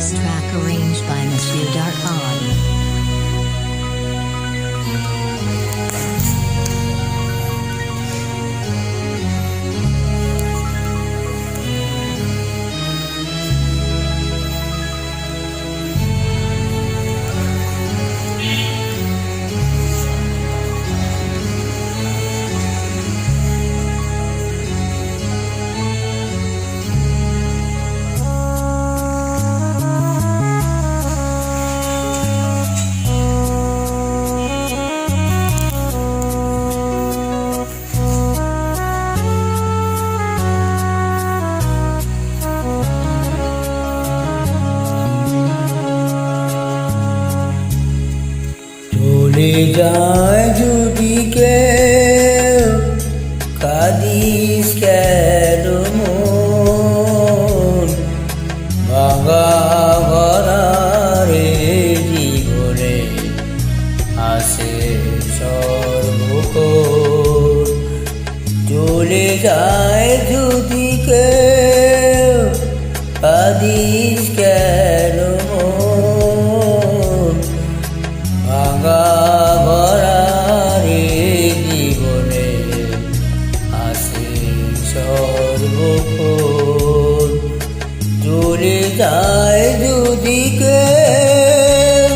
This track arranged by Monsieur Darkhan. চলে যায় যদি কেউ, কাঁদিস কেন মন? ভাঙা ভরারে জীবনে আসে সর্বক্ষণ। চলে যায় যদি কেউ, কাঁদিস কেন মন? ভাঙা ভরারে জীবনে আসে সর্বক্ষণ। চলে যায় যদি কেউ,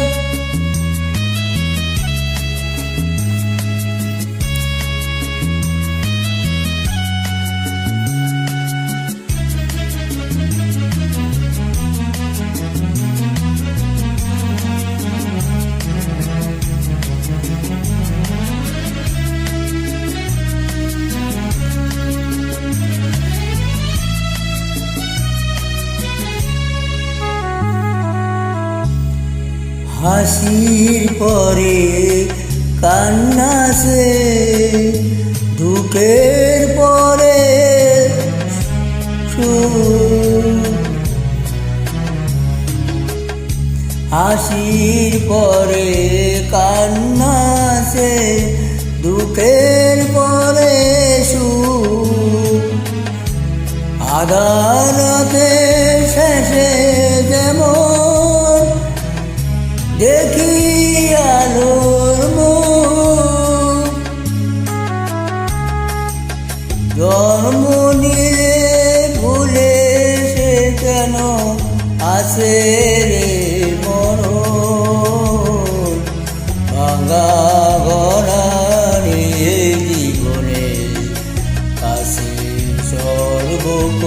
হাসির পরে কান্না সে, দুঃখের পরে সুখ। হাসির পরে কান্না সে, দুঃখের পরে সুখ। আদালতে শেষে যেমন দেখি আলোর মুখ, জন্ম নিলে ভুলে সে কেন আসে রে মরণ? ভাঙা গড়ারে জীবনে আসে সর্বক্ষণ।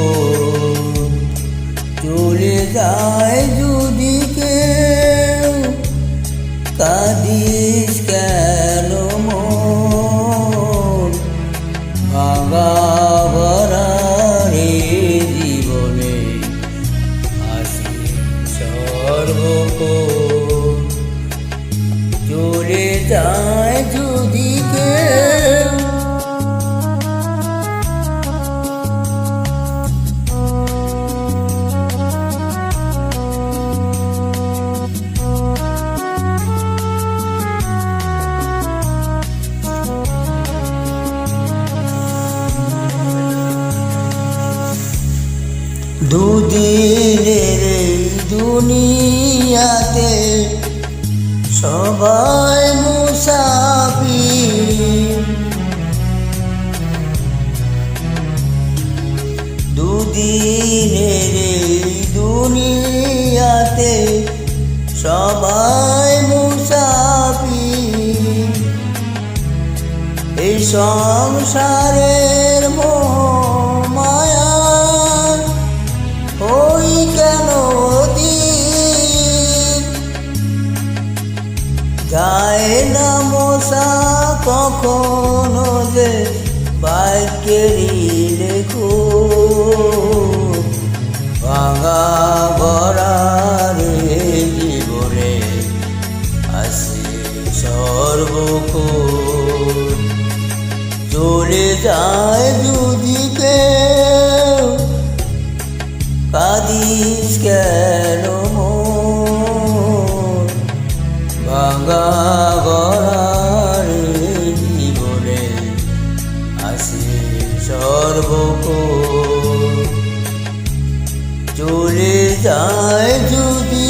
চলে যায় যদি কেউ, কাঁদিস কেন মন? ভাঙা ভরারে জীবনে আসে সর্বক্ষণ। চলে যায় যদি কেউ, দুদিনের এই দুনিয়াতে সবাই মুসাফির। দুদিনের এই দুনিয়াতে সবাই মুসাফির। এই সংসারের মায়া ওই কেন দিন যায় না মশা কখনো যে ভাগ্যেরই লেখো। ভাঙা ভরারে জীবনে আসে সর্বক্ষণ। চলে যায় যদি কেউ, কাঁদিস কেন মন? ভাঙা গড়ারে জীবনে আসে সর্বক্ষণ। চলে যায় যদি